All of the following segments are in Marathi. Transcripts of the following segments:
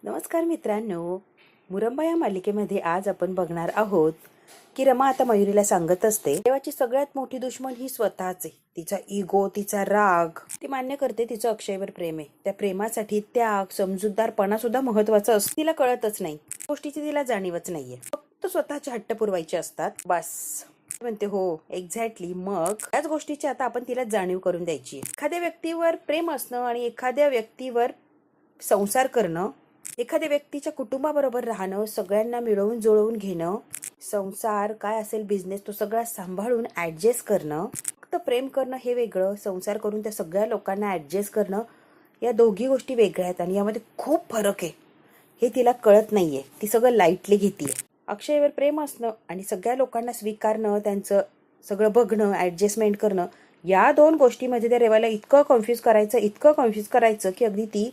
नमस्कार मित्रांनो, मुरंबा या मालिकेमध्ये आज आपण बघणार आहोत की रमा आता मयुरीला सांगत असते देवाची सगळ्यात मोठी दुश्मन ही स्वतःच आहे. तिचा इगो, तिचा राग. ती मान्य करते तिचं अक्षयवर प्रेम आहे. त्या प्रेमासाठी त्याग, समजूतदारपणा सुद्धा महत्वाचा असतो. तिला कळतच नाही, गोष्टीची तिला जाणीवच नाहीये. फक्त स्वतःचे हट्ट पुरवायचे असतात बस. म्हणते हो एक्झॅक्टली. मग त्याच गोष्टीची आता आपण तिला जाणीव करून द्यायची. एखाद्या व्यक्तीवर प्रेम असणं आणि एखाद्या व्यक्तीवर संसार करणं, एखाद्या व्यक्तीच्या कुटुंबाबरोबर राहणं, सगळ्यांना मिळवून जुळवून घेणं, संसार काय असेल, बिझनेस, तो सगळा सांभाळून ऍडजस्ट करणं. फक्त प्रेम करणं हे वेगळं, संसार करून त्या सगळ्या लोकांना ऍडजस्ट करणं, या दोघी गोष्टी वेगळ्या आहेत आणि यामध्ये खूप फरक आहे. हे तिला कळत नाहीये. ती सगळं लाईटली घेतीये. अक्षयवर प्रेम असणं आणि सगळ्या लोकांना स्वीकारणं, त्यांचं सगळं बघणं, ऍडजस्टमेंट करणं, या दोन गोष्टीमध्ये त्या रेवाला इतकं कन्फ्यूज करायचं की अगदी ती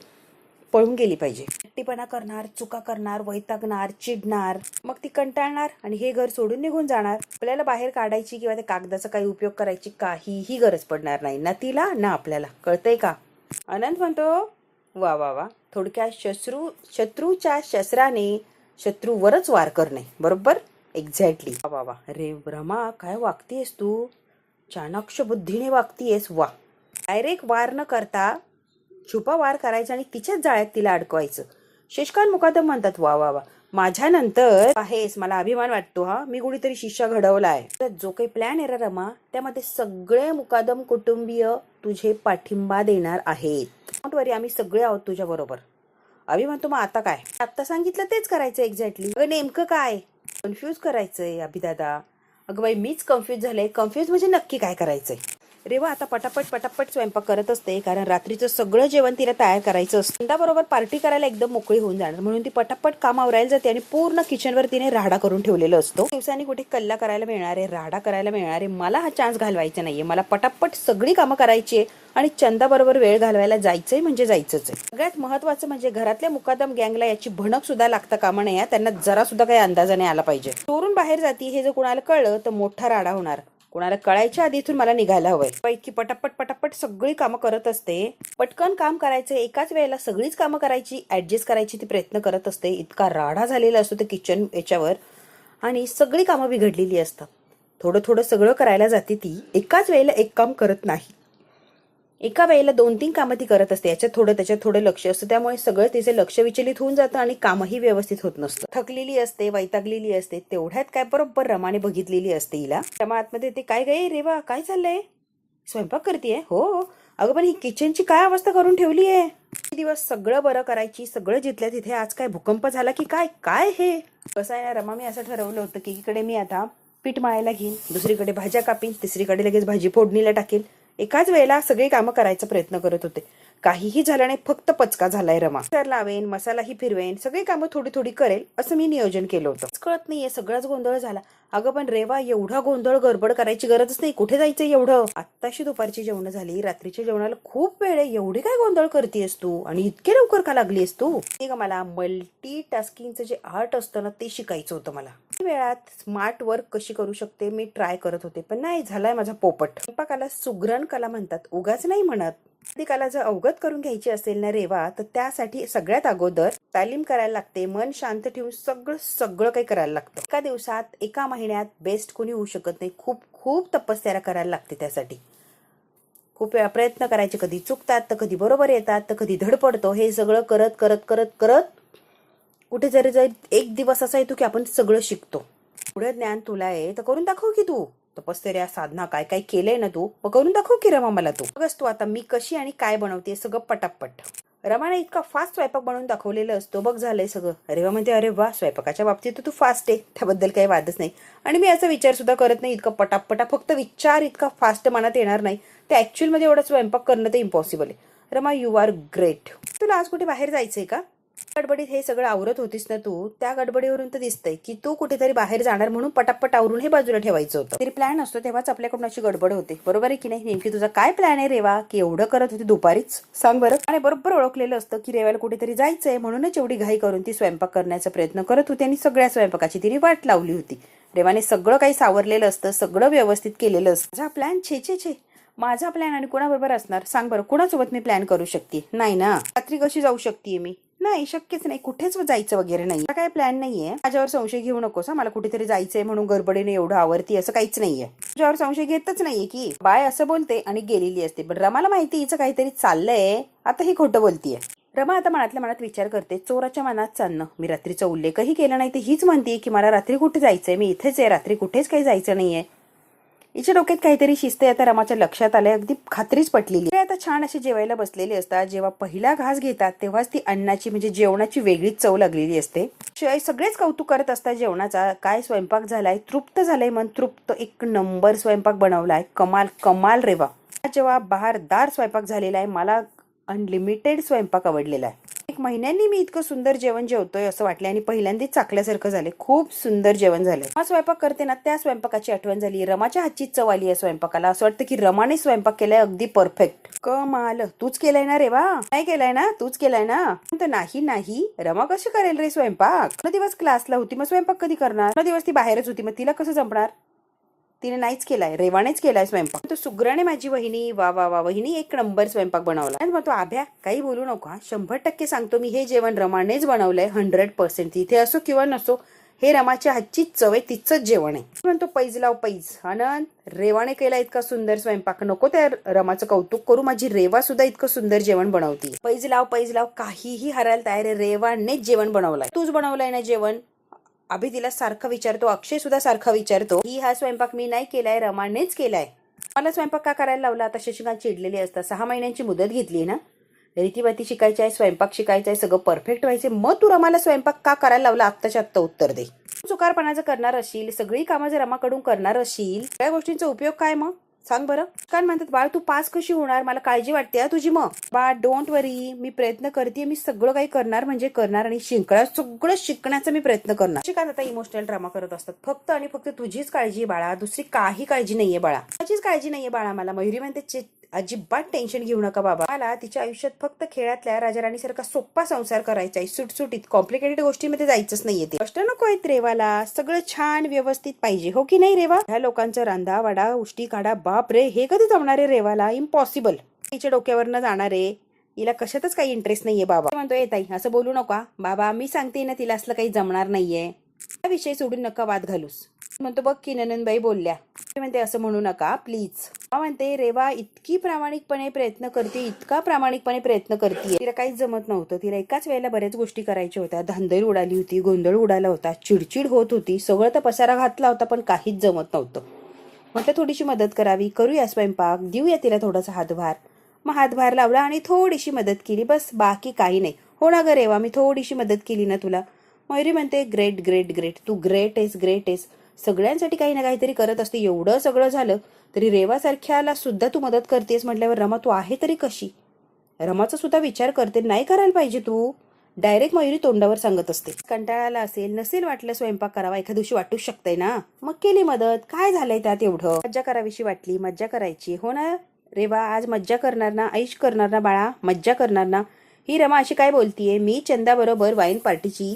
पळून गेली पाहिजे. एकटीपणा करणार, चुका करणार, वैतागणार, चिडणार, मग ती कंटाळणार आणि हे घर सोडून निघून जाणार. आपल्याला बाहेर काढायची किंवा त्या कागदाचा काही उपयोग करायची काहीही गरज पडणार नाही, ना तिला ना आपल्याला. कळतंय का? अनंत म्हणतो वा वा वा. थोडक्यात शत्रूच्या शस्त्राने शत्रूवरच वार करणे. बरोबर, एक्झॅक्टली. वा वा वा. रे रमा, काय वागतीयस तू? चाणाक्ष बुद्धीने वागतीयस. वा. डायरेक्ट वार न करता छुपा वार करायचा आणि तिच्याच जाळ्यात तिला अडकवायचं. शशिकांत मुकादम म्हणतात वा वा वा. माझ्यानंतर आहेस, मला अभिमान वाटतो. हा, मी कुणीतरी शिष्य घडवलाय. तर जो काही प्लॅन आहे रमा, त्यामध्ये सगळे मुकादम कुटुंबीय तुझे पाठिंबा देणार आहेत. डोंट वरी, आम्ही सगळे आहोत तुझ्या बरोबर. अभि म्हणतो मग आता काय? आता सांगितलं तेच करायचं एक्झॅक्टली. अगं नेमकं काय? कन्फ्यूज करायचंय अभिदादा. अगं बाई, मीच कन्फ्यूज झाले. कन्फ्यूज म्हणजे नक्की काय करायचंय? रेवा आता पटापट स्वयंपाक करत असते, कारण रात्रीचं सगळं जेवण तिला तयार करायचं असतं. त्याबरोबर पार्टी करायला एकदम मोकळी होऊन जाणार, म्हणून ती पटापट काम आवरायला जाते आणि पूर्ण किचनवर तिने राडा करून ठेवलेला असतो. दिवसांनी कुठे कल्ला करायला मिळणार आहे, राडा करायला मिळणार आहे. मला हा चान्स घालवायचा नाहीये. मला पटापट सगळी कामं करायची आहे आणि चंदा बरोबर वेळ घालवायला जायचंय म्हणजे जायचंच आहे. सगळ्यात महत्वाचं म्हणजे घरातल्या मुकादम गँगला याची भणक सुद्धा लागता कामा नये. त्यांना जरा सुद्धा काही अंदाजाने आला पाहिजे. चोरून बाहेर जाती हे जर कुणाला कळलं तर मोठा राडा होणार. कोणाला कळायच्या आधी इथून मला निघायला हवंय. इतकी पटापट सगळी कामं करत असते. पटकन काम करायचं, एकाच वेळेला सगळीच कामं करायची, ऍडजस्ट करायची ती प्रयत्न करत असते. इतका राडा झालेला असतो ते किचन याच्यावर आणि सगळी कामं बिघडलेली असतात. थोडं सगळं करायला जाते ती, एकाच वेळेला एक काम करत नाही. एका वेळेला 2-3 कामं ती करत असते. याच्यात थोडं त्याच्यात थोडं लक्ष असतं, त्यामुळे सगळं तिचे लक्ष विचलित होऊन जातं आणि कामही व्यवस्थित होत नसतं. थकलेली असते, वैतागलेली असते. तेवढ्यात काय बरोबर रमाने बघितलेली असते हिला. रमा आतमध्ये ते काय गे रेवा, काय चाललंय? स्वयंपाक करतेय? हो. अगं पण ही किचनची काय अवस्था करून ठेवली आहे? दिवस सगळं बरं करायची, सगळं जिथल्या तिथे. आज काय भूकंप झाला की काय? काय हे कसं आहे ना रमा, मी असं ठरवलं होतं की इकडे मी आता पीठ मळायला घेईन, दुसरीकडे भाज्या कापीन, तिसरीकडे लगेच भाजी फोडणीला टाकेल. एकाच वेळेला सगळी कामं करायचा प्रयत्न करत होते. काहीही झालं नाही, फक्त पचका झालाय रमा. तर लावेन, मसालाही फिरवेन, सगळी कामं थोडी थोडी करेल असं मी नियोजन केलं होतं. कळत नाहीये, सगळाच गोंधळ झाला. अगं पण रेवा, एवढा गोंधळ गडबड करायची गरजच नाही. कुठे जायचंय एवढं? आत्ताशी दुपारची जेवण झाली, रात्रीच्या जेवणाला खूप वेळ आहे. एवढी काय गोंधळ करतेस तू आणि इतके लवकर का लागलीस तू? मला मल्टीटास्किंगचं जे आर्ट असतं ना, ते शिकायचं होतं. मला वेळात स्मार्ट वर्क कशी करू शकते मी ट्राय करत होते, पण नाही झालाय माझा पोपट. स्वयंपाकाला सुग्रण कला म्हणतात, उगाच नाही म्हणत. ती कला जर अवगत करून घ्यायची असेल ना रेवा, तर त्यासाठी सगळ्यात अगोदर तालीम करायला लागते. मन शांत ठेवून सगळं काही करायला लागतं. एका दिवसात, एका महिन्यात बेस्ट कोणी होऊ शकत नाही. खूप खूप तपस्या करायला लागते त्यासाठी. खूप वेळा प्रयत्न करायचे. कधी चुकतात तर कधी बरोबर येतात, तर कधी धडपडतो. हे सगळं करत करत करत करत कुठे जरी जाईल एक दिवस असा येतो की आपण सगळं शिकतो. पुढे ज्ञान तुला आहे तर करून दाखव की तू. तपश्चर्या, साधना काय काय केलंय ना तू, मग करून दाखव की रमा मला तू. बघस तू आता मी कशी आणि काय बनवते सगळं पटापट. रमाने इतका फास्ट स्वयंपाक बनवून दाखवलेलं असतो. बघ झालंय सगळं. रेवा म्हणते अरे वा, स्वयंपाकाच्या बाबतीत तू फास्ट आहे, त्याबद्दल काही वादच नाही. आणि मी याचा विचार सुद्धा करत नाही इतका पटापटा. फक्त विचार इतका फास्ट मनात येणार नाही, ते ऍक्च्युअल मध्ये एवढा स्वयंपाक करणं ते इम्पॉसिबल आहे. Rama, you are great. तुला आज कुठे बाहेर जायचंय का? गडबडीत हे सगळं आवरत होतीस ना तू, त्या गडबडीवरून तर दिसतंय की तू कुठेतरी बाहेर जाणार, म्हणून पटापट आवरून हे बाजूला ठेवायचं होतं. तरी प्लॅन असतो तेव्हाच आपल्याकडून अशी गडबड होते. बरोबर आहे की नाही? नेमकी तुझा काय प्लॅन आहे रेवा, की एवढं करत होती दुपारीच? सांग बरं. आणि बरोबर ओळखलेलं असतं की रेवाला कुठेतरी जायचंय, म्हणूनच एवढी घाई करून ती स्वयंपाक करण्याचा प्रयत्न करत होती आणि सगळ्या स्वयंपाकाची तिने वाट लावली होती. रेवाने सगळं काही सावरलेलं असतं, सगळं व्यवस्थित केलेलं असतं. माझा प्लॅन छे, माझा प्लॅन आणि कोणाबरोबर असणार? सांग बरं, कोणासोबत मी प्लॅन करू शकते? नाही ना. रात्री कशी जाऊ शकते मी? नाही, शक्यच नाही, कुठेच जायचं वगैरे नाही, काय प्लॅन नाहीये. माझ्यावर संशय घेऊ नकोस, मला कुठेतरी जायचंय म्हणून गडबडीने एवढं आवरती असं काहीच नाहीये. तुझ्यावर संशय घेतच नाहीये की बाय असं बोलते आणि गेलेली असते. पण रमाला माहिती हिचं काहीतरी चाललंय, आता ही खोटं बोलतीये. रमा आता मनातल्या मनात विचार करते, चोराच्या मनात चालणं. मी रात्रीचा उल्लेखही केला नाही, ते हीच म्हणते की मला रात्री कुठे जायचंय, मी इथेच आहे, रात्री कुठेच काही जायचं नाहीये. हिच्या डोक्यात काहीतरी शिस्त आता रमाच्या लक्षात आलंय, अगदी खात्रीच पटलेली. ते आता छान असे जेवायला बसलेले असतात. जेव्हा पहिला घास घेतात तेव्हाच ती अन्नाची म्हणजे जेवणाची वेगळीच चव लागलेली असते. शिवाय सगळेच कौतुक करत असतात जेवणाचा. काय स्वयंपाक झालाय, तृप्त झालंय मन, तृप्त. एक नंबर स्वयंपाक बनवलाय, कमाल कमाल रेवा. जेव्हा बहारदार स्वयंपाक झालेला आहे, मला अनलिमिटेड स्वयंपाक आवडलेला आहे. एक महिन्यांनी मी इतकं सुंदर जेवण जेवतोय असं वाटलं आणि पहिल्यांदाच चाकल्यासारखं झाले. खूप सुंदर जेवण झालंय. हा स्वयंपाक करते ना, त्या स्वयंपाकाची आठवण झाली. रमाच्या हातची चव आली आहे स्वयंपाकाला. असं वाटतं की रमाने स्वयंपाक केलाय अगदी परफेक्ट. कमाल. तूच केलाय ना रेवा? नाही केलाय ना, तूच केलाय ना? नाही नाही, रमा कशी करेल रे स्वयंपाक? दिवस क्लासला होती, मग स्वयंपाक कधी करणार? दिवस ती बाहेरच होती, मग तिला कसं जमणार? तिने नाहीच केलाय, रेवानेच केलाय स्वयंपाक. तो सुग्राने माझी वहिनी, वा वा वा, वहिनी एक नंबर स्वयंपाक बनवला. आणि मग तो आभ्या काही बोलू नको, 100% सांगतो मी, हे जेवण रमानेच बनवलंय 100%. तिथे असो किंवा नसो, हे रमाच्या हातचीच चव आहे, तिचंच जेवण आहे. म्हणतो पैज लाव पैज. आनंद, रेवाने केला इतका सुंदर स्वयंपाक, नको त्या रमाचं कौतुक करू, माझी रेवा सुद्धा इतकं सुंदर जेवण बनवती. पैज लाव पैज लाव, काहीही हरायला तयार आहे. रेवानेच जेवण बनवलंय. तूच बनवलंय ना जेवण? अभि तिला सारखं विचारतो, अक्षय सुद्धा सारखा विचारतो की हा स्वयंपाक मी नाही केलाय, रमानेच केलाय. मला स्वयंपाक का करायला लावला? आता शशिकांत चिडलेले असतात. 6 महिन्यांची मुदत घेतली ना, रीतीभाती शिकायची आहे, स्वयंपाक शिकायचा आहे, सगळं परफेक्ट व्हायचे, मग तू रमाला स्वयंपाक का करायला लावला? आत्ताच्या आत्ता उत्तर दे. चुकारपणाचं करणार असशील, सगळी कामं जर रमाकडून करणार असशील, त्या गोष्टींचा उपयोग काय मग? सांग बरं. काय म्हणतात, बाळ तू पास कशी होणार? मला काळजी वाटते तुझी. मग बाळ डोंट वरी, मी प्रयत्न करते, मी सगळं काही करणार म्हणजे करणार, आणि सगळं शिकण्याचा मी प्रयत्न करणार. शिकायला आता इमोशनल ड्रामा करत असतात. फक्त आणि फक्त तुझीच काळजी बाळा, दुसरी काही काळजी नाहीये बाळा, माझीच काळजी नाहीये बाळा मला. मयुरी म्हणते, अजिबात टेन्शन घेऊ नका बाबा, मला तिच्या आयुष्यात फक्त खेळातल्या राजाराणी सारखा सोप्पा संसार करायचा आहे, सुटसुटीत. कॉम्प्लिकेटेड गोष्टीमध्ये जायचंच नाहीये. ते कष्ट नको आहेत रेवाला, सगळं छान व्यवस्थित पाहिजे, हो की नाही रेवा? ह्या लोकांचा रांधा वाडा उष्टी काढा, बाप रे, हे कधी जमणार आहे रेवाला? इम्पॉसिबल. तिच्या डोक्यावरनं जाणार आहे, हिला कशातच काही इंटरेस्ट नाहीये. बाबा म्हणतो, ताई असं बोलू नका बाबा, मी सांगते ना तिला असलं काही जमणार नाहीये, हा विषय सोडून नका वाद घालूस. म्हणतो, बघ की नंदनबाई बोलल्या, म्हणते असं म्हणू नका प्लीज. म्हणते रेवा इतकी प्रामाणिकपणे प्रयत्न करते, इतका प्रामाणिकपणे प्रयत्न करते, तिला काहीच जमत नव्हतं. तिला एकाच वेळेला बऱ्याच गोष्टी करायच्या होत्या. धांदल उडाली होती, गोंधळ उडाला होता, चिडचिड होत होती, सगळं तर पसारा घातला होता, पण काहीच जमत नव्हतं. म्हटलं थोडीशी मदत करावी, करूया स्वयंपाक, देऊया तिला थोडासा हातभार. मग हातभार लावला आणि थोडीशी मदत केली, बस, बाकी काही नाही. हो ना ग रेवा, मी थोडीशी मदत केली ना तुला. मयुरी म्हणते, ग्रेट ग्रेट ग्रेट, तू ग्रेट आहेस, ग्रेट आहेस, सगळ्यांसाठी काही ना काहीतरी करत असते. एवढं सगळं झालं तरी रेवासारख्याला सुद्धा तू मदत करतेस म्हटल्यावर रमा तू आहे तरी कशी? रमाचा सुद्धा विचार करते, नाही करायला पाहिजे तू. डायरेक्ट मयुरी तोंडावर सांगत असते. कंटाळाला असेल, नसेल वाटलं स्वयंपाक करावा, एखाद्या दिवशी वाटूच शकतंय ना, मग केली मदत, काय झालंय त्यात एवढं? मज्जा करावीशी वाटली, मज्जा करायची, हो ना रेवा? आज मज्जा करणार ना, ऐश करणार ना बाळा, मज्जा करणार ना? ही रमा अशी काय बोलतीये? मी चंदा बरोबर वाईन पार्टीची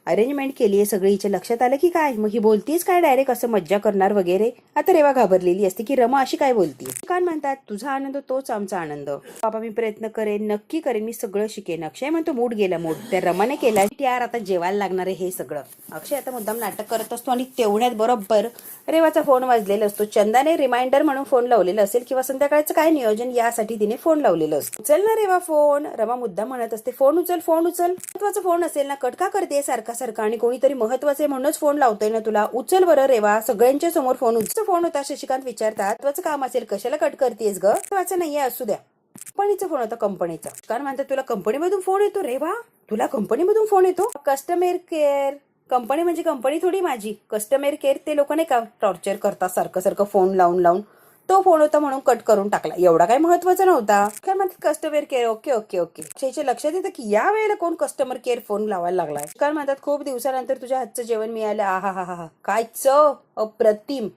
अरेंजमेंट केली आहे सगळी. हिच्या लक्षात आलं की काय? मग ही बोलतीस काय डायरेक्ट असं मज्जा करणार वगैरे? आता रेवा घाबरलेली असते की रमा अशी काय बोलती. काय म्हणतात, तुझा आनंद तोच आमचा आनंद. बाबा मी प्रयत्न करेन, नक्की करेन, मी सगळं शिकेन. अक्षय म्हणतो, मूड गेला, मूड त्या रमाने केला यार, आता जेवायला लागणार आहे हे सगळं. अक्षय आता मुद्दाम नाटक करत असतो आणि तेवढ्यात बरोबर रेवाचा फोन वाजलेला असतो. चंदाने रिमाइंडर म्हणून फोन लावलेला असेल किंवा संध्याकाळचं काय नियोजन यासाठी तिने फोन लावलेलं असतं. उचल ना रेवा फोन. रमा मुद्दाम म्हणत असते, फोन उचल, फोन उचल. महत्वाचा फोन असेल ना, कट का करते सारखा सारखा? आणि कोणीतरी महत्वाचे म्हणूनच फोन लावतोय ना तुला, उचल बरं रेवा, सगळ्यांच्या समोर फोन उचल. फोन होता, शशिकांत विचारतात, महत्वाचं काम असेल कशाला कट करतेस ग? महत्वाचं नाहीये, असू द्या. कंपनीचा फोन होता, कंपनीचा. कारण म्हणतात तुला कंपनीमधून फोन येतो रेवा? तुला कंपनीमधून फोन येतो? Customer care. कंपनी म्हणजे कंपनी थोडी माझी. कस्टमर केअर ते लोक नाही का टॉर्चर करतात सारखं सारखं फोन लावून लावून. तो फोन होता म्हणून कट करून टाकला, एवढा काही महत्वाचा नव्हता. काय म्हणतात customer care, okay okay okay. अक्षयच्या लक्षात येतं की या वेळेला कोण कस्टमर केअर फोन लावायला लागलाय. काय म्हणतात, खूप दिवसानंतर तुझ्या हातचं जेवण मिळालं, आहा हा हा, काय चव, अप्रतिम,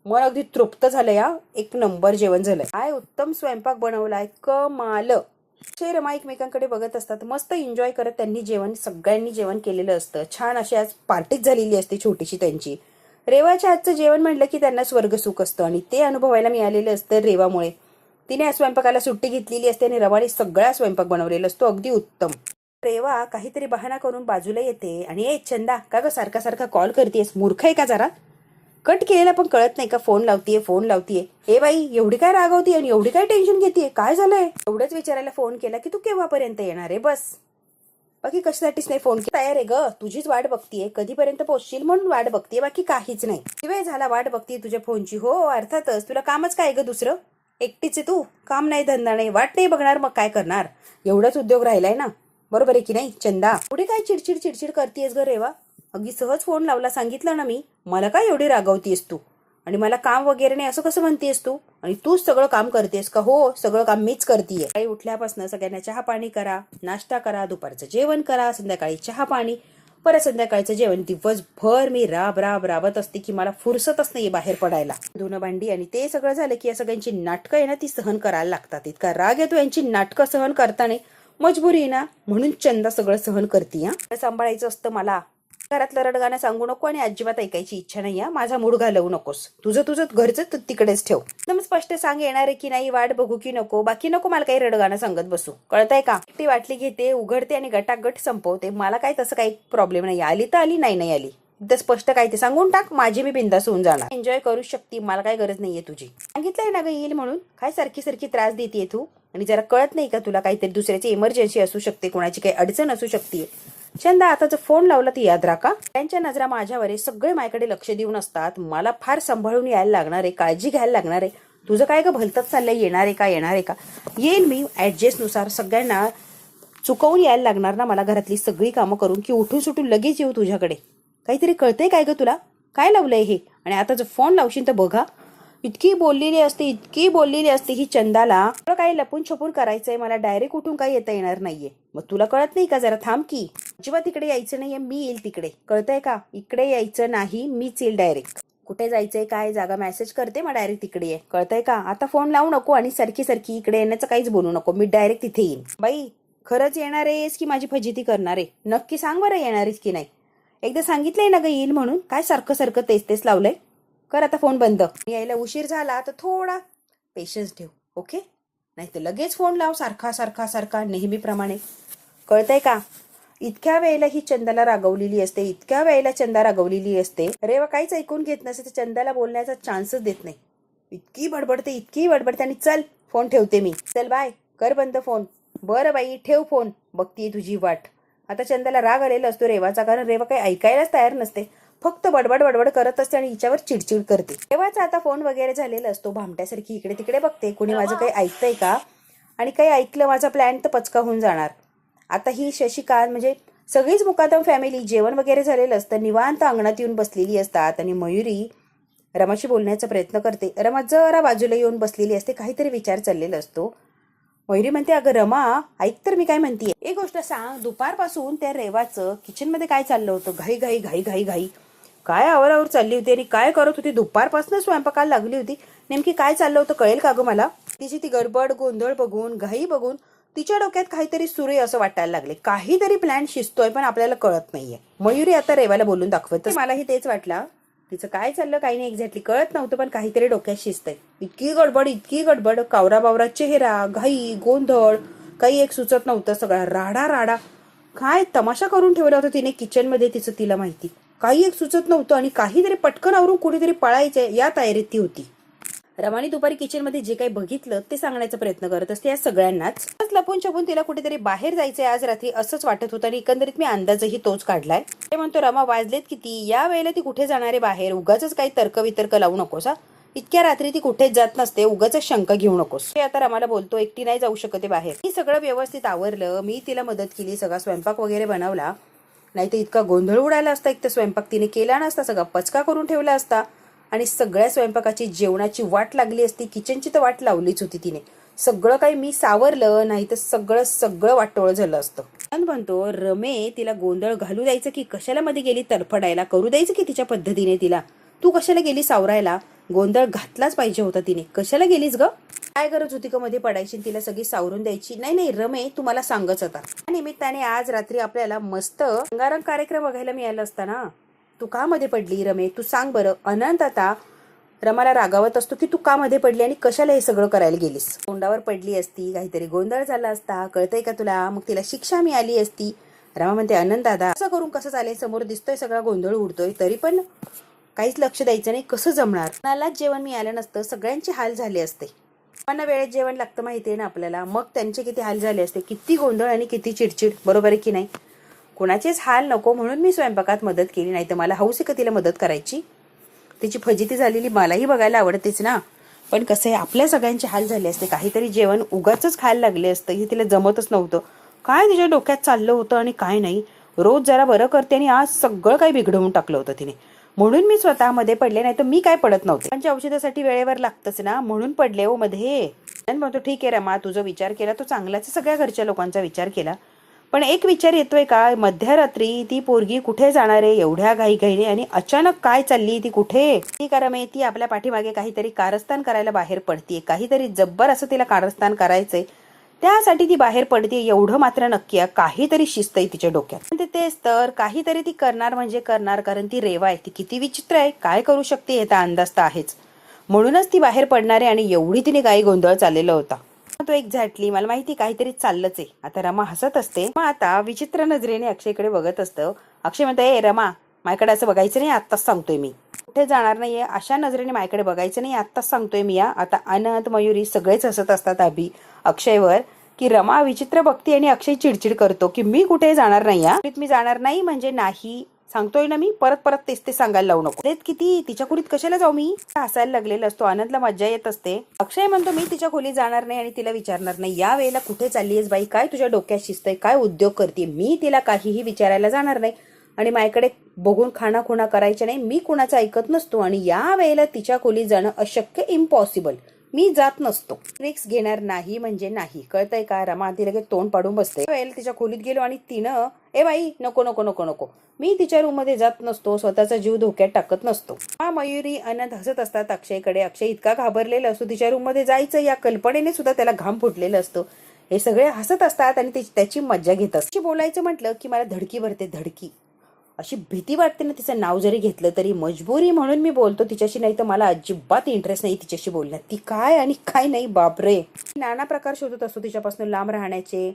मन अगदी तृप्त झालं या, एक नंबर जेवण झालंय, काय उत्तम स्वयंपाक बनवलाय, कमाल. अक्षय रमा एकमेकांकडे बघत असतात, मस्त एन्जॉय करत त्यांनी जेवण, सगळ्यांनी जेवण केलेलं असतं. छान अशी आज पार्टीच झालेली असते छोटीशी त्यांची. रेवाच्या हातचं जेवण म्हणलं की त्यांना स्वर्ग सुख असतं आणि ते अनुभवायला मिळालेलं असतं रेवामुळे. तिने स्वयंपाकाला सुट्टी घेतलेली असते आणि रवाने सगळा स्वयंपाक बनवलेला असतो, अगदी उत्तम. रेवा काहीतरी बहाणा करून बाजूला येते आणि ए चंदा का ग सारखा सारखा कॉल करतेस, मूर्ख आहे का जरा? कट केलेला पण कळत नाही का? फोन लावतीये. ए बाई, एवढी काय रागवती आणि एवढी काय टेन्शन घेतीये? काय झालंय? एवढंच विचारायला फोन केला की तू केव्हापर्यंत येणार आहे? बस, बाकी कशासाठीच नाही फोन केला. तयार आहे ग, तुझीच वाट बघतीये, कधीपर्यंत पोहोचशील म्हणून वाट बघतीये, बाकी काहीच नाही. किती वेळ झाला वाट बघतीये तुझ्या फोनची. हो अर्थातच, तुला कामच काय ग दुसरं? एकटीच आहे तू, काम नाही धंदा नाही, वाट नाही बघणार, मग काय करणार? एवढाच उद्योग राहिलाय ना, बरोबर आहे की नाही चंदा? एवढी काय चिडचिड करतीयस ग रेवा? अगदी सहज फोन लावला, सांगितलं ना मी. मला काय एवढी रागवतीयस तू? आणि मला काम वगैरे नाही असं कसं म्हणतेस तू? आणि तूच सगळं काम करतेस का? हो, सगळं काम मीच करतेय. काही उठल्यापासून सगळ्यांना चहा पाणी करा, नाश्ता करा, दुपारचं जेवण करा, संध्याकाळी चहा पाणी, परत संध्याकाळचं जेवण. दिवसभर मी राबत असते की मला फुरसतच नाहीये बाहेर पडायला. धुणं भांडी आणि ते सगळं झालं की या सगळ्यांची नाटकं आहे ना, ती सहन करायला लागतात. इतका राग येतो यांची नाटकं सहन करताना. मजबुरी आहे ना, म्हणून चंदा सगळं सहन करते. सांभाळायचं असतं मला. घरातलं रडगाणं सांगू नको आणि अजिबात ऐकायची इच्छा नाही. माझा मूड घालवू नकोस. तुझं घरचं तिकडेच ठेव. एकदम स्पष्ट सांग, येणार आहे की नाही, वाट बघू की नको, बाकी नको मला काही रडगाणं सांगत बसू, कळतंय का? ती वाटली घेते, उघडते आणि गटागट संपवते. मला काय तसं काही प्रॉब्लेम नाही. आली तर आली, नाही आली. एकदा स्पष्ट काय ते सांगून टाक, माझी मी बिंदास होऊन जाणार. एन्जॉय करू शकते, मला काय गरज नाहीये तुझी. सांगितलंय ना ग येईल म्हणून, काय सारखी त्रास देतेय तू? आणि जरा कळत नाही का तुला? काहीतरी दुसऱ्याची इमर्जन्सी असू शकते, कोणाची काही अडचण असू शकते. चंदा, आता जर फोन लावला ती याद राखा. त्यांच्या नजरा माझ्यावर आहे, सगळे माझ्याकडे लक्ष देऊन असतात. मला फार सांभाळून यायला लागणार आहे, काळजी घ्यायला लागणार आहे. तुझं काय ग भलतच चाललंय? येणार आहे का? येईल मी ऍडजस्ट नुसार. सगळ्यांना चुकवून यायला लागणार ना मला, घरातली सगळी कामं करून, की उठून सुटून लगेच येऊ तुझ्याकडे? काहीतरी कळतंय काय ग तुला? काय लावलंय हे? आणि आता जर फोन लावशील तर बघा, इतकी बोललेली असते ही चंदाला. काही लपून छपून करायचंय मला, डायरेक्ट उठून काही येता येणार नाहीये. मग तुला कळत नाही का? जरा थांब की. अजिबात तिकडे यायचं नाहीये, मी येईल तिकडे, कळतंय का? इकडे यायचं नाही, मीच येईल डायरेक्ट. कुठे जायचंय, काय जागा मेसेज करते, मग डायरेक्ट तिकडे ये, कळतंय का? आता फोन लावू नको आणि सारखी इकडे येण्याचं काहीच बोलू नको. मी डायरेक्ट तिथे येईन. बाई, खरंच येणार आहेस की माझी फजिती करणार आहे? नक्की सांग बरं, येणार आहेस की नाही? एकदा सांगितलंय ना ग येईल म्हणून, काय सारखं तेच लावलंय? कर आता फोन बंद. यायला उशीर झाला तर थोडा पेशन्स ठेव, ओके? नाही तर लगेच फोन लाव, सारखा नेहमीप्रमाणे, कळतंय का? इतक्या वेळेला ही चंदाला रागवलेली असते, इतक्या वेळेला चंदा रागवलेली असते. रेवा काहीच ऐकून घेत नसते, तर चंदाला बोलण्याचा चान्सच देत नाही. इतकी बडबडते आणि चल फोन ठेवते मी, चल बाय, कर बंद फोन. बरं बाई, ठेव फोन, बघतीये तुझी वाट. आता चंदाला राग आलेला असतो रेवाचा, कारण रेवा काही ऐकायलाच तयार नसते, फक्त बडबड करत असते आणि हिच्यावर चिडचिड करते. तेव्हाच आता फोन वगैरे झालेला असतो, भामट्यासारखी इकडे तिकडे बघते, कुणी माझं काही ऐकतंय का? आणि काही ऐकलं माझा प्लॅन तर पचका होऊन जाणार. आता ही शशिकांत म्हणजे सगळीच मुकादम फॅमिली, जेवण वगैरे झालेलं असतं, निवांत अंगणात येऊन बसलेली असतात. आणि मयुरी रमाशी बोलण्याचा प्रयत्न करते. रमा जरा बाजूला येऊन बसलेली असते, काहीतरी विचार चाललेला असतो. मयुरी म्हणते, अगं रमा, ऐक तर मी काय म्हणतेय. एक गोष्ट सांग, दुपारपासून त्या रेवाचं किचनमध्ये काय चाललं होतं? घाई काय आवरावर चालली होती आणि काय करत होती? दुपारपासून स्वयंपाकाला लागली होती, नेमकी काय चाललं होतं कळेल का ग मला? तिची ती गडबड गोंधळ बघून, घाई बघून तिच्या डोक्यात काहीतरी सुरू आहे असं वाटायला लागले. काहीतरी प्लॅन शिजतोय पण आपल्याला कळत नाहीये. मयुरी आता रेवाला बोलून दाखवत. मलाही तेच वाटलं, तिचं काय चाललं काही नाही एक्झॅक्टली कळत नव्हतं, पण काहीतरी डोक्यात शिजतंय. इतकी गडबड, कावरा बावरा चेहरा, घाई गोंधळ, काही एक सुचत नव्हतं. सगळा राडा काय तमाशा करून ठेवला होता तिने किचनमध्ये, तिला माहिती. काही एक सुचत नव्हतं आणि काहीतरी पटकन आवरून कुठेतरी पळायचं या तयारीत ती होती. रमानी दुपारी किचनमध्ये जे काही बघितलं ते सांगण्याचा प्रयत्न करत असते या सगळ्यांनाच. लपून छपून तिला कुठेतरी बाहेर जायचंय आज रात्री असंच वाटत होतं आणि एकंदरीत मी अंदाजही तोच काढलाय. ते म्हणतो, रमा वाजलेत किती, या वेळेला ती कुठे जाणार आहे बाहेर? उगाच काही तर्क लावू नकोस. इतक्या रात्री ती कुठेच जात नसते, उगाच शंका घेऊ नकोस. ते आता रमाला बोलतो, एकटी नाही जाऊ शकते बाहेर. मी सगळं व्यवस्थित आवरलं, मी तिला मदत केली, सगळा स्वयंपाक वगैरे बनवला, नाही तर इतका गोंधळ उडाला असता. एक तर स्वयंपाक तिने केला नसता, सगळा पचका करून ठेवला असता आणि सगळ्या स्वयंपाकाची जेवणाची वाट लागली असती. किचनची तर वाट लावलीच होती तिने. सगळं काही मी सावरलं, नाही तर सगळं वाटोळ झालं असतं. म्हणतो, रमे तिला गोंधळ घालू द्यायचं की कशाला मध्ये गेली तडफडायला? करू द्यायचं की तिच्या पद्धतीने तिला? तू कशाला गेली सावरायला? गोंधळ घातलाच पाहिजे होता तिने, कशाला गेलीस ग? काय गरज होती का मध्ये पडायची तिला सगळी सावरून द्यायची? नाही रमे, तू मला सांगच आता. त्या निमित्ताने आज रात्री आपल्याला मस्त रंगारंग कार्यक्रम बघायला मिळाला असता ना. तू का मध्ये पडली रमे? तू सांग बरं. अनंत आता रमाला रागावत असतो की तू का मध्ये पडली आणि कशाला हे सगळं करायला गेलीस. तोंडावर पडली असती, काहीतरी गोंधळ झाला असता, कळतंय का तुला, मग तिला शिक्षा मिळाली असती. रमा म्हणते आनंद दादा असं करून कसं चालेल, समोर दिसतोय सगळा गोंधळ उडतोय तरी पण काहीच लक्ष द्यायचं नाही, कसं जमणार. कोणालाच जेवण मिळालं नसतं, सगळ्यांचे हाल झाले असते. लोकांना वेळेत जेवण लागतं माहितीये ना आपल्याला, मग त्यांचे किती हाल झाले असते, किती गोंधळ आणि किती चिडचिड, बरोबर आहे की नाही. कोणाचेच हाल नको म्हणून मी स्वयंपाकात मदत केली, नाही तर मला हौस आहे का तिला मदत करायची. तिची फजिती झालेली मलाही बघायला आवडतेच ना. पण कसं आहे, आपल्या सगळ्यांचे हाल झाले असते, काहीतरी जेवण उगाचच खायला लागले असतं, हे तिला जमतच नव्हतं. काय तिच्या डोक्यात चाललं होतं आणि काय नाही. रोज जरा बरं करते आणि आज सगळं काही बिघडवून टाकलं होतं तिने. म्हणून मी स्वतःमध्ये पडले, नाही तर मी काय पडत नव्हते. त्यांच्या औषधासाठी वेळेवर लागतच ना, म्हणून पडले हो मध्ये. म्हणतो ठीक आहे रमा, तुझा विचार केला तो चांगलाच, सगळ्या घरच्या लोकांचा विचार केला. पण एक विचार येतोय का, मध्यरात्री ती पोरगी कुठे जाणार आहे एवढ्या घाईघाईने, आणि अचानक काय चालली, ती कुठे. ती करमे ती आपल्या पाठीमागे काहीतरी कारस्थान करायला बाहेर पडतीये, काहीतरी जब्बर असं तिला कारस्थान करायचंय, त्यासाठी ती बाहेर पडते. एवढं मात्र नक्की आहे, काहीतरी शिस्त आहे तिच्या डोक्यात. तेच तर, काहीतरी ती करणार म्हणजे करणार, कारण ती रेवा आहे. ती किती विचित्र आहे, काय करू शकते याचा अंदाज तर आहेच. म्हणूनच ती बाहेर पडणार आहे आणि एवढी तिने काही गोंधळ चाललेला होता. तो एक्झॅक्टली मला माहिती काहीतरी चाललंच आहे. आता रमा हसत असते, मग आता विचित्र नजरेने अक्षयकडे बघत असतं. अक्षय म्हणतो ए रमा, माझ्याकडे असं बघायचं नाही, आत्ताच सांगतोय मी, कुठे जाणार नाहीये, अशा नजरेने माझ्याकडे बघायचं नाही, आत्ताच सांगतोय मी. आता अनंत मयुरी सगळेच हसत असतात अक्षयवर, की रमा विचित्र बघती आणि अक्षय चिडचिड करतो की मी कुठे जाणार नाही, मी जाणार नाही म्हणजे नाही, सांगतोय ना मी, परत परत तेच ते सांगायला लावू नको. तेच किती तिच्या खोलीत कशाला जाऊ मी, हसायला लागलेला असतो. आनंदला मज्जा येत असते. अक्षय म्हणतो मी तिच्या खोलीत जाणार नाही आणि तिला विचारणार नाही. या वेळेला कुठे चाललीयस बाई, काय तुझ्या डोक्यात शिस्त आहे, काय उद्योग करते. मी तिला काहीही विचारायला जाणार नाही आणि माझ्याकडे बघून खाणाखुणा करायच्या नाही. मी कुणाचं ऐकत नसतो आणि या वेळेला तिच्या खोलीत जाणं अशक्य, इम्पॉसिबल, मी जात नसतो. रिक्स घेणार नाही म्हणजे नाही, कळतंय का. रमा ती लगेच तोंड पाडून बसते. वेळेला तिच्या खोलीत गेलो आणि तिनं ए बाई नको नको नको नको, मी तिच्या रूम मध्ये जात नसतो, स्वतःचा जीव धोक्यात टाकत नसतो. हा मयुरी अनंत हसत असतात अक्षयकडे. अक्षय इतका घाबरलेला असतो, तिच्या रूम मध्ये जायचं या कल्पनेने सुद्धा त्याला घाम फुटलेलं असतं. हे सगळे हसत असतात आणि त्याची मज्जा घेत असतात. बोलायचं म्हटलं की मला धडकी भरते, धडकी अशी भीती वाटते ना. तिचं नाव जरी घेतलं तरी मजबुरी म्हणून मी बोलतो तिच्याशी, नाही तर मला अजिबात इंटरेस्ट नाही तिच्याशी बोलण्यात. ती काय आणि काय नाही, बापरे. नाना प्रकार शोधत असतो तिच्यापासून लांब राहण्याचे,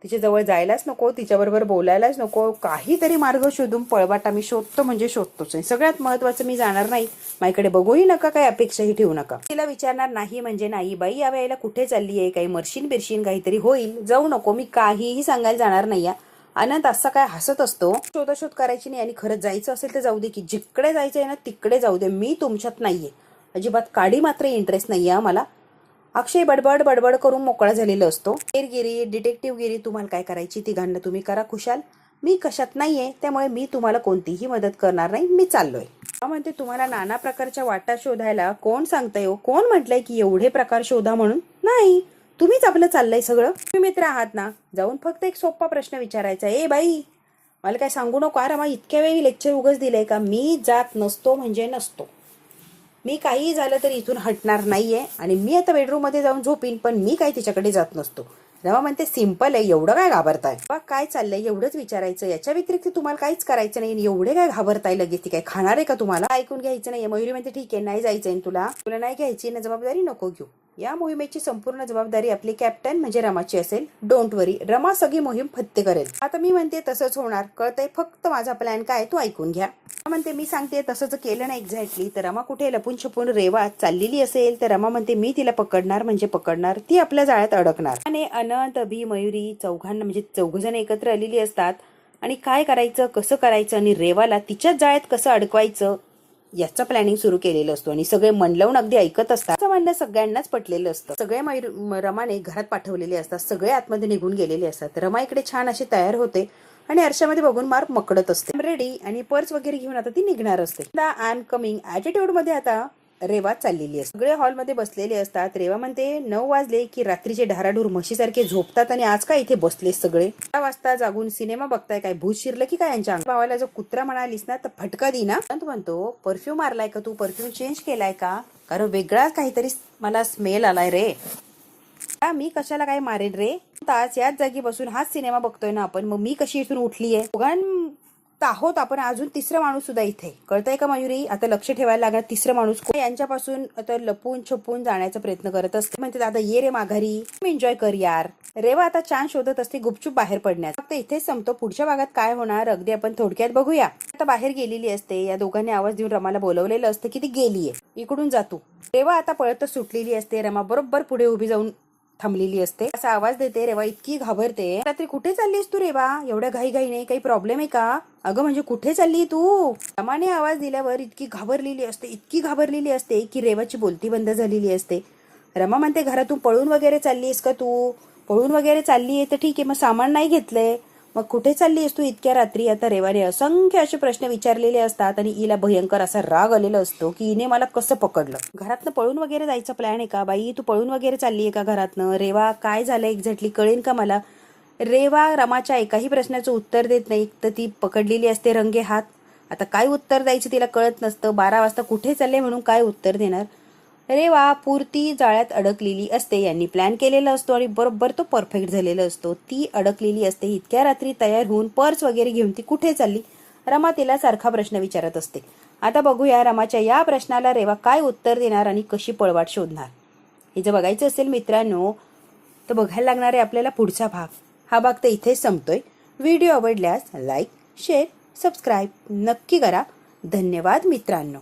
तिच्या जवळ जायलाच नको, तिच्याबरोबर बोलायलाच नको, काहीतरी मार्ग शोधून पळवाटा मी शोधतो म्हणजे शोधतोच. सगळ्यात महत्वाचं, मी जाणार नाही, माझ्याकडे बघूही नका, काही अपेक्षाही ठेवू नका. तिला विचारणार नाही म्हणजे नाही. बाई या वेळेला कुठे चालली आहे, काही मरशीन बिरशीन, काहीतरी होईल, जाऊ नको, मी काहीही सांगायला जाणार नाही. अनंत असा काय हसत असतो. शोधाशोध करायची नाही आणि खरंच जायचं असेल तर जाऊ दे, की जिकडे जायचंय ना तिकडे जाऊ दे, मी तुमच्यात नाहीये, अजिबात काडी मात्र इंटरेस्ट नाहीये मला. अक्षय बडबड बडबड करून मोकळा झालेला असतो. गिरी डिटेक्टिव्हगिरी तुम्हाला काय करायची तिघांना तुम्ही करा खुशाल, मी कशात नाहीये, त्यामुळे मी तुम्हाला कोणतीही मदत करणार नाही, मी चाललोय. म्हणते तुम्हाला नाना प्रकारच्या वाटा शोधायला कोण सांगताय हो, कोण म्हटलंय की एवढे प्रकार शोधा म्हणून, नाही तुम्हीच आपलं चाललंय सगळं. तुम्ही मित्र आहात ना, जाऊन फक्त एक सोपा प्रश्न विचारायचा, ए बाई मला काय सांगू नको, अरे मग इतक्या वेळी लेक्चर उगाच दिलंय का, मी जात नसतो म्हणजे नसतो, मी काही झालं तरी इथून हटणार नाहीये आणि मी आता बेडरूम मध्ये जाऊन झोपीन, पण मी काही तिच्याकडे जात नसतो. रमा म्हणते सिंपल आहे, एवढं काय घाबरताय, काय चाललंय एवढंच विचारायचं, याच्या व्यतिरिक्त तुम्हाला काहीच करायचं नाही, एवढे काय घाबरताय, लगेच ती काय खाणार आहे का तुम्हाला, ऐकून घ्यायचं नाहीये. मयुरी म्हणते ठीक आहे, नाही जायचंय तुला नाही घ्यायची ना जबाबदारी, नको घेऊ, या मोहिमेची संपूर्ण जबाबदारी आपली कॅप्टन म्हणजे रमाची असेल, डोंट वरी, रमा सगळी मोहीम फत्ते करेल. आता मी म्हणते तसंच होणार, कळतंय, फक्त माझा प्लॅन काय तू ऐकून घ्या. म्हणते मी सांगते तसंच केलं ना एक्झॅक्टली, तर रमा कुठे लपून छपून रेवा चाललेली असेल तर रमा म्हणते मी तिला पकडणार म्हणजे पकडणार, ती आपल्या जाळ्यात अडकणार. आणि अनंत अभि मयुरी चौघांना म्हणजे चौघजण एकत्र आलेली असतात आणि काय करायचं कसं करायचं आणि रेवाला तिच्याच जाळ्यात कसं अडकवायचं याचं प्लॅनिंग सुरू केलेलं असतो. आणि सगळे मन लावून अगदी ऐकत असतात. असं म्हणणं सगळ्यांनाच पटलेलं असतं. सगळे रमाने घरात पाठवलेले असतात, सगळे आतमध्ये निघून गेलेले असतात. रमा इकडे छान अशी तयार होते आणि आरशामध्ये बघून मार्क मकडत असते, रेडी, आणि पर्स वगैरे घेऊन आता ती निघणार असते. आय एम कमिंग ऍटिट्यूड मध्ये आता रेवा चाललेली असते. सगळे हॉलमध्ये बसलेले असतात. रेवा म्हणते 9 वाजले की रात्रीचे ढाराढूर म्हशीसारखे झोपतात आणि आज काय इथे बसले सगळे, 6 वाजता जागून सिनेमा बघताय, काय भूत शिरलं की काय यांच्या भावाला जो कुत्रा म्हणालीस ना तर फटका दी ना. म्हणतो परफ्यूम मारलाय का तू, परफ्यूम चेंज केलाय का, कारण वेगळा काहीतरी मला स्मेल आलाय रे. मी कशाला काय मारेन रे, तास याच जागी बसून हाच सिनेमा बघतोय ना आपण, मग मी कशी इथून उठलीये. आहोत आपण, अजून तिसरा माणूस सुद्धा इथे. कळतंय का मयुरी? आता लक्ष ठेवायला लागणार तिसरं माणूस कोण. यांच्यापासून आता लपून छपून जाण्याचा प्रयत्न करत असते. म्हणते दादा ये रे माघारी, एन्जॉय कर यार. रेवा आता चान्स शोधत असते गुपचूप बाहेर पडण्यास. फक्त इथेच संपतो. पुढच्या भागात काय होणार अगदी आपण थोडक्यात बघूया. आता बाहेर गेलेली असते. या दोघांनी आवाज देऊन रमाला बोलवलेलं असतं की ती गेलीये, इकडून जातो. रेवा आता पळत सुटलेली असते. रमा बरोबर पुढे उभी जाऊन थांबलेली असते. असा आवाज देते. रेवा इतकी घाबरते. रात्री कुठे चाललीस तू रेवा? एवढ्या घाईघाईने काही प्रॉब्लेम आहे का? अगं म्हणजे कुठे चालली तू? रमाने आवाज दिल्यावर इतकी घाबरलेली असते की रेवाची बोलती बंद झालेली असते. रमा म्हणते घरातून पळून वगैरे चाललीस का तू? पळून वगैरे चाललीये तर ठीक आहे, मग सामान नाही घेतलंय, मग कुठे चाललीस तू इतक्या रात्री? आता रेवाने असंख्य असे प्रश्न विचारलेले असतात आणि हिला भयंकर असा राग आलेला असतो की हिने मला कसं पकडलं. घरातनं पळून वगैरे जायचा प्लॅन आहे का बाई? तू पळून वगैरे चाललीये का घरातनं? रेवा काय झालं एक्झॅक्टली कळेल का मला? रेवा रमाच्या एकाही प्रश्नाचं उत्तर देत नाही. तर ती पकडलेली असते रंगे हात. आता काय उत्तर द्यायचं तिला कळत नसतं. 12 वाजता कुठे चालले म्हणून काय उत्तर देणार? रेवा पुरती जाळ्यात अडकलेली असते. यांनी प्लॅन केलेला असतो आणि बरोबर तो परफेक्ट झालेला असतो. ती अडकलेली असते. इतक्या रात्री तयार होऊन पर्स वगैरे घेऊन ती कुठे चालली? रमा तिला सारखा प्रश्न विचारत असते. आता बघूया रमाच्या या प्रश्नाला रेवा काय उत्तर देणार आणि कशी पळवाट शोधणार. हे जर बघायचं असेल मित्रांनो तर बघायला लागणार आहे आपल्याला पुढचा भाग. हा भाग तर इथेच संपतोय. व्हिडिओ आवडल्यास लाईक, शेअर, सबस्क्राईब नक्की करा. धन्यवाद मित्रांनो.